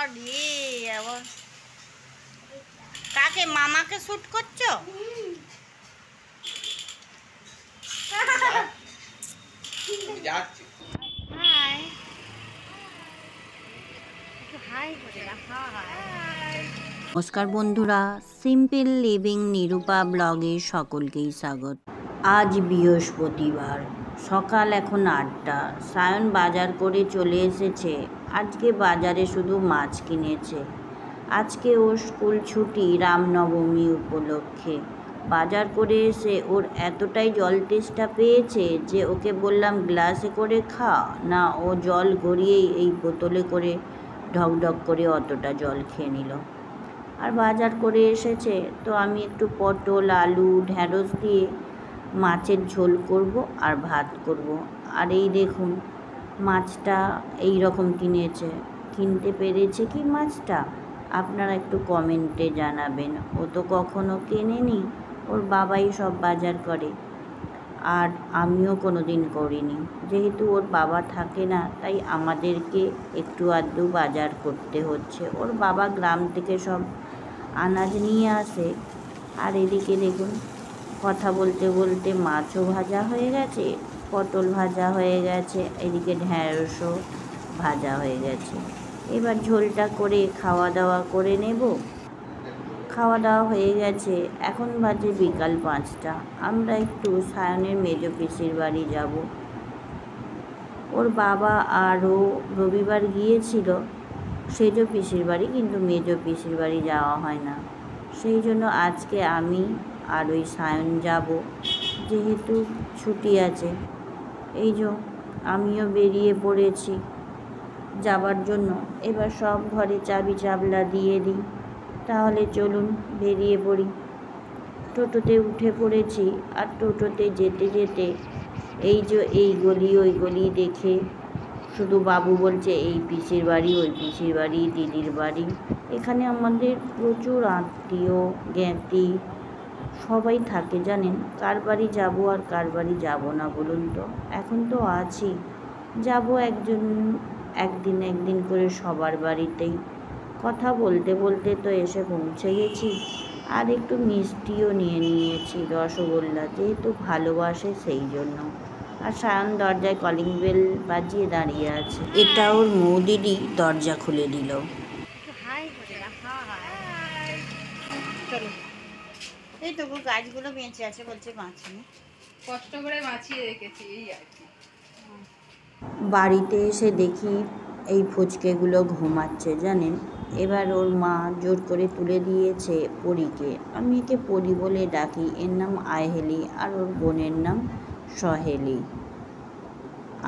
আরে আবার কাকে মামাকে শুট করছো? নমস্কার বন্ধুরা, সিম্পল লিভিং নিরূপা ব্লগে সকলকেই স্বাগত। আজ বৃহস্পতিবার, সকাল এখন 8টা। সায়ন বাজার করে চলে এসেছে। আজকে বাজারে শুধু মাছ কিনেছে। আজকে ওর স্কুল ছুটি রামনবমী উপলক্ষে। বাজার করে এসে ওর এতটাই জল তেষ্টা পেয়েছে যে ওকে বললাম গ্লাসে করে খা, না ও জল গড়িয়েই এই বোতলে করে ঢকঢক করে অতটা জল খেয়ে নিল। আর বাজার করে এসেছে তো আমি একটু পটল, আলু, ঢ্যাঁড়স দিয়ে মাছের ঝোল করব আর ভাত করব। আর এই দেখুন মাছটা এই রকম কিনেছে। কিনতে পেরেছে কি মাছটা আপনারা একটু কমেন্টে জানাবেন। ও তো কখনো কেনেনি, ওর বাবাই সব বাজার করে, আর আমিও কোনো দিন করিনি। যেহেতু ওর বাবা থাকে না তাই আমাদেরকে একটু আধটু বাজার করতে হচ্ছে। ওর বাবা গ্রাম থেকে সব আনাজ নিয়ে আসে। আর এদিকে দেখুন কথা বলতে বলতে মাছও ভাজা হয়ে গেছে, পটল ভাজা হয়ে গেছে, এদিকে ঢ্যাঁড়সও ভাজা হয়ে গেছে। এবার ঝোলটা করে খাওয়া দাওয়া করে নেব। খাওয়া দাওয়া হয়ে গেছে, এখন বাজে বিকাল 5টা। আমরা একটু সায়নের মেজ পিসির বাড়ি যাব। ওর বাবা আরও রবিবার গিয়েছিল সেজ পিসির বাড়ি, কিন্তু মেজ পিসির বাড়ি যাওয়া হয় না। সেই জন্য আজকে আমি আর ওই সায়ন যাব, যেহেতু ছুটি আছে। এই যে আমিও বেরিয়ে পড়েছি যাবার জন্য। এবার সব ঘরে চাবি চাবলা দিয়ে দিই, তাহলে চলুন বেরিয়ে পড়ি। টোটোতে উঠে পড়েছি। আর টোটোতে যেতে যেতে এই যে এই গলি ওই গলি দেখে শুধু বাবু বলছে এই পিসির বাড়ি, ওই পিসির বাড়ি, দিদির বাড়ি। এখানে আমাদের প্রচুর আত্মীয় জ্ঞাতি সবাই থাকে জানেন। কার বাড়ি যাব আর কার বাড়ি যাব না বলুন তো। এখন তো আছি, যাব একদিন করে সবার বাড়িতেই। কথা বলতে বলতে তো এসে পৌঁছে গেছি। আর একটু মিষ্টিও নিয়ে নিয়েছি, রসগোল্লা, যেহেতু ভালোবাসে সেই জন্য। আর সায়ন দরজায় কলিং বেল বাজিয়ে দাঁড়িয়ে আছে। এটা ওর মৌদিদি দরজা খুলে দিল। চলো, এই তো গাছগুলো বেঁচে আছে বলছে বাঁচিনি, কষ্ট করে বাঁচিয়ে রেখেছি এই আর কি। বাড়িতে এসে দেখি এই ফুচকেগুলো ঘুমাচ্ছে জানেন। এবার ওর মা জোর করে তুলে দিয়েছে পরীকে। আমি একে পরী বলে ডাকি। এর নাম আয়হেলি আর ওর বোনের নাম সহেলি।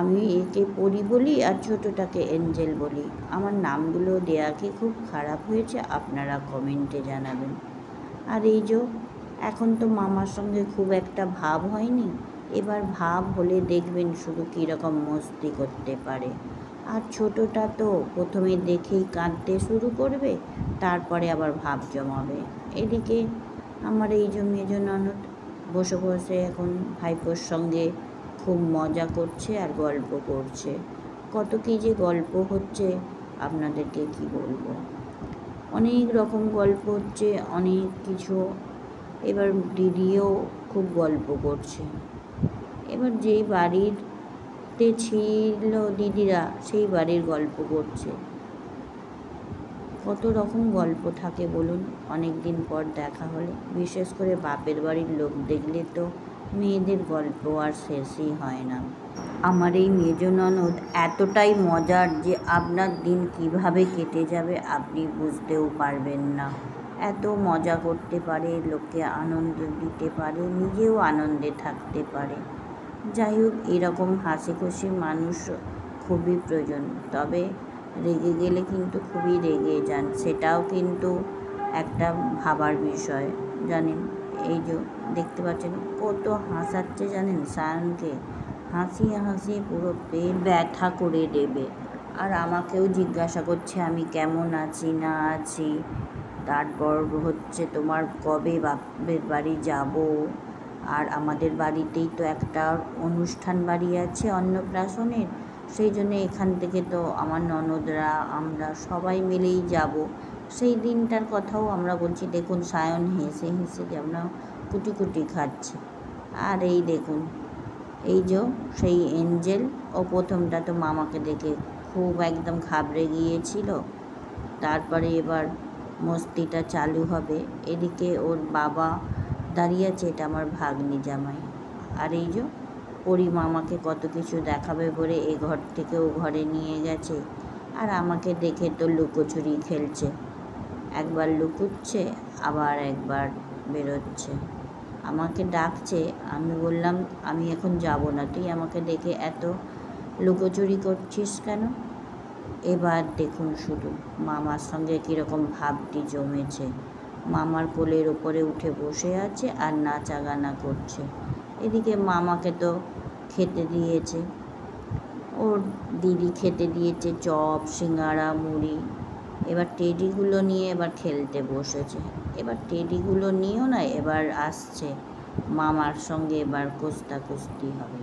আমি একে পরী বলি আর ছোটোটাকে এঞ্জেল বলি। আমার নামগুলো দেয়া কি খুব খারাপ হয়েছে আপনারা কমেন্টে জানাবেন। আর এই যে এখন তো মামার সঙ্গে খুব একটা ভাব হয়নি, এবার ভাব হলে দেখবেন শুধু কীরকম মস্তি করতে পারে। আর ছোটোটা তো প্রথমে দেখেই কাঁদতে শুরু করবে, তারপরে আবার ভাব জমাবে। এদিকে আমার এই যে মেজ ননদ বসে বসে এখন ভাইপোর সঙ্গে খুব মজা করছে আর গল্প করছে। কত কী যে গল্প হচ্ছে আপনাদেরকে কি বলবো। অনেক রকম গল্প হচ্ছে, অনেক কিছু। এবার দিদিও খুব গল্প করছে। এবার যেই বাড়িতে ছিল দিদিরা সেই বাড়ির গল্প করছে। কত রকম গল্প থাকে বলুন অনেক দিন পর দেখা হলে। বিশেষ করে বাপের বাড়ির লোক দেখলে তো মেয়েদের গল্প আর শেষই হয় না। আমার এই মেজ ননদ এতটাই মজার যে আপনার দিন কিভাবে কেটে যাবে আপনি বুঝতেও পারবেন না। এত মজা করতে পারে, লোককে আনন্দ দিতে পারে, নিজেও আনন্দে থাকতে পারে। যাই হোক, এরকম হাসি খুশি মানুষ খুবই প্রয়োজন। তবে রেগে গেলে কিন্তু খুবই রেগে যান, সেটাও কিন্তু একটা ভাবার বিষয় জানেন। এই যে দেখতে পাচ্ছেন কত হাসাচ্ছে জানেন সায়নকে, হাসিয়ে হাসিয়ে পুরো পেট ব্যথা করে দেবে। আর আমাকেও জিজ্ঞাসা করছে আমি কেমন আছি না আছি। তারপর হচ্ছে তোমার কবে বাপের বাড়ি যাব। আর আমাদের বাড়িতেই তো একটা অনুষ্ঠান বাড়ি আছে অন্নপ্রাশনের, সেই জন্য এখান থেকে তো আমার ননদরা আমরা সবাই মিলেই যাব। সেই দিনটার কথাও আমরা বলছি। দেখুন সায়ন হেসে হেসে যেমন কুটি কুটি খাচ্ছে। আর এই দেখুন এই যে সেই এঞ্জেল, ও প্রথমটা তো মামাকে দেখে খুব একদম ঘাবড়ে গিয়েছিল। তারপরে এবার মস্তিটা চালু হবে। এদিকে ওর বাবা দাঁড়িয়ে আছে, এটা আমার ভাগ্নি জামাই। আর এই যে পরি মামাকে কত কিছু দেখাবে বলে এ ঘর থেকে ও ঘরে নিয়ে গেছে। আর আমাকে দেখে তো লুকোচুরি খেলছে, একবার লুকুচ্ছে আবার একবার বেরোচ্ছে, আমাকে ডাকছে। আমি বললাম আমি এখন যাব না, তুই আমাকে দেখে এত লুকোচুরি করছিস কেন? এবার দেখুন শুধু মামার সঙ্গে কীরকম ভাবটি জমেছে। মামার কোলের ওপরে উঠে বসে আছে আর নাচাগানা করছে। এদিকে মামাকে তো খেতে দিয়েছে, ওর দিদি খেতে দিয়েছে চপ সিঙ্গাড়া মুড়ি। এবার টেডিগুলো নিয়ে এবার খেলতে বসেছে। এবার টেডিগুলো নিয়েও না এবার আসছে মামার সঙ্গে, এবার কুস্তি হবে।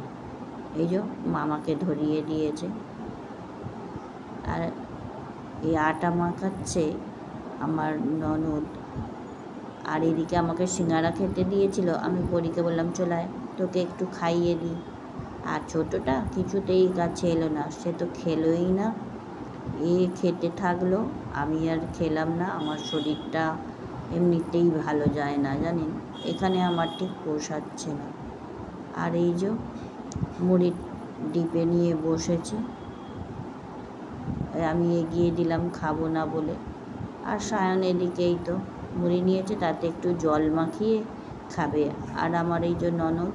এই যে মামাকে ধরিয়ে দিয়েছে আর এই আটা মাখাচ্ছে আমার ননদ। আর এদিকে আমাকে সিঙ্গাড়া খেতে দিয়েছিল। আমি পরীকে বললাম চলায় তোকে একটু খাইয়ে দিই। আর ছোটোটা কিছুতেই কাছে এলো না, সে তো খেলোই না। এ খেতে থাকলো, আমি আর খেলাম না। আমার শরীরটা এমনিতেই ভালো যায় না জানেন, এখানে আমার ঠিক পোষাচ্ছে না। আর এই যে মুড়ির ডিপে নিয়ে বসেছে, আমি এগিয়ে দিলাম খাবো না বলে। আর সায়ন এদিকেই তো মুড়ি নিয়েছে, তাতে একটু জল মাখিয়ে খাবে। আর আমার এই যে ননদ,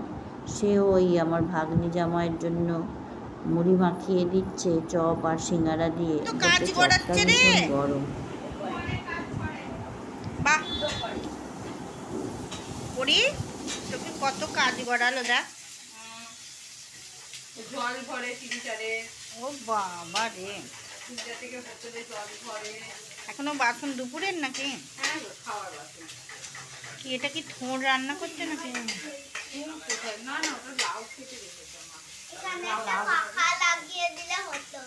সেও ওই আমার ভাগ্নি জামাইয়ের জন্য মুড়ি মাখিয়ে দিচ্ছে চপ আর সিঙ্গারা দিয়ে। চপটা ভীষণ গরম। বাহ পরি, তোকে কত কাজ গড়ালো দেখ। জল ভরে ফিল্টারে। ও বাবা রে, ফিল্টার থেকে বোতলে জল ভরে। এখনো বাসন দুপুরের নাকি? হ্যাঁ খাওয়ার বাসন। কি এটা কি থোড় রান্না করছে নাকি? কোথায়? না না, ওটা লাউ খেতে রেখেছে মা। এখানে একটা পাখা লাগিয়ে দিলে হতো।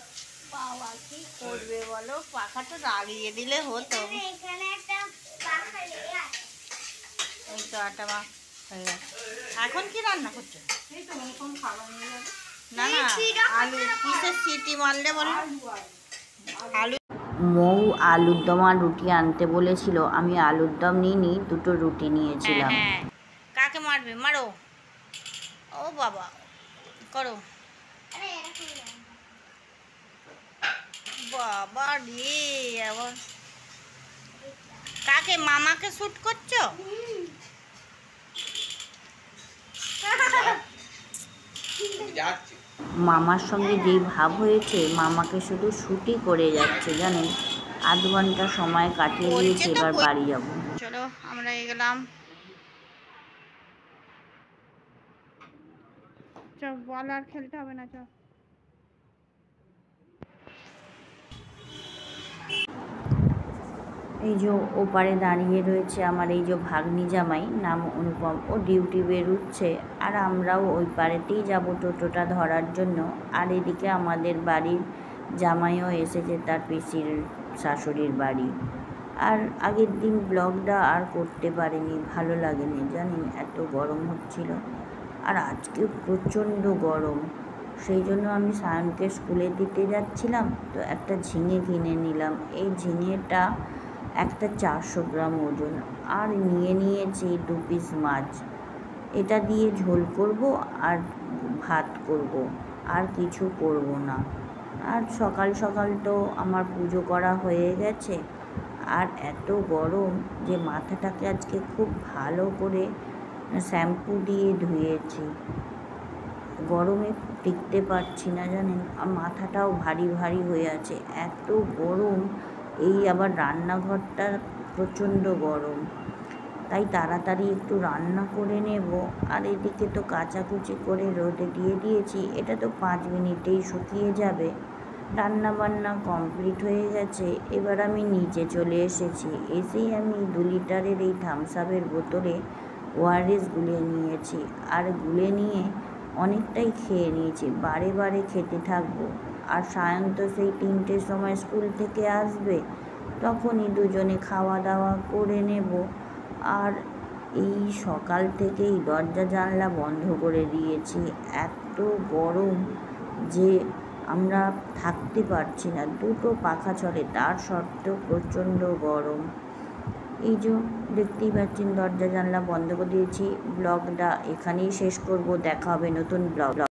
বাবা কি করবে বলো, পাখাটা লাগিয়ে দিলে হতো। এখানে একটা পাখা লেগে আছে। এই তো আটা মা হয়ে গেছে। এখন কি রান্না করছো? এই তো ওরকম খাবার নিয়ে যাবে। না না, আলু কিসের সিটি মারলে বলো? আলু মৌ আলুর দম আর রুটি আনতে বলেছিল, আমি আলুর দম নিইনি, দুটো রুটি নিয়েছিলাম। হ্যাঁ, কাকে মারবে? মারো। ও বাবা, করো। আরে এরকম না। বাবা রে, আবার কাকে? মামাকে শুট করছো? মামার সঙ্গে যেই ভাব হয়েছে, মামাকে শুধু শুটই করে যাচ্ছে জানেন। আধ ঘন্টা সময় কাটিয়ে দিয়েছে, এবার বাড়ি যাব। চলো আমরা গেলাম। চল বল, আর খেলতে হবে না, চল। এই যে ওপারে দাঁড়িয়ে রয়েছে আমার এই যে ভাগ্নি জামাই, নাম অনুপম, ও ডিউটি বেরোচ্ছে। আর আমরাও ওই পারেতেই যাব টোটোটা ধরার জন্য। আর এদিকে আমাদের বাড়ির জামাইও এসেছে তার পিসির শাশুড়ির বাড়ি। আর আগের দিন ব্লগটা আর করতে পারিনি, ভালো লাগেনি জানেন, এত গরম হচ্ছিল। আর আজকে প্রচণ্ড গরম, সেই জন্য আমি সায়নকে স্কুলে দিতে যাচ্ছিলাম তো একটা ঝিঙে কিনে নিলাম। এই ঝিঙেটা একটা 400 গ্রাম ওজন। আর নিয়ে নিয়েছি 2 পিস মাছ। এটা দিয়ে ঝোল করব আর ভাত করব, আর কিছু করব না। আর সকাল সকাল তো আমার পুজো করা হয়ে গেছে। আর এত গরম যে মাথাটাকে আজকে খুব ভালো করে শ্যাম্পু দিয়ে ধুয়েছি। গরমে টিকতে পারছি না জানেন, আর মাথাটাও ভারী ভারী হয়ে আছে, এত গরম। এই আবার রান্নাঘরটা প্রচণ্ড গরম, তাই তাড়াতাড়ি একটু রান্না করে নেব। আর এদিকে তো কাচাকুচি করে রোদে দিয়ে দিয়েছি, এটা তো 5 মিনিটেই শুকিয়ে যাবে। রান্না বান্না কমপ্লিট হয়ে গেছে। এবার আমি নিচে চলে এসেছি। এসেই আমি 2 লিটারের এই থামস আপের বোতলে ওআরএস গুলে নিয়েছি। আর গুলে নিয়ে অনেকটাই খেয়ে নিয়েছি, বারে বারে খেতে থাকবো। আর সায়ন তো সেই 3টের সময় স্কুল থেকে আসবে, তখনই দুজনে খাওয়া দাওয়া করে নেব। আর এই সকাল থেকেই দরজা জানলা বন্ধ করে দিয়েছি, এত গরম যে আমরা থাকতে পারছি না, 2টো পাখা চলে তার সত্ত্বেও প্রচণ্ড গরম। এই যে দেখতেই পাচ্ছেন দরজা জানলা বন্ধ করে দিয়েছি। ব্লগটা এখানেই শেষ করব, দেখা হবে নতুন ব্লগ।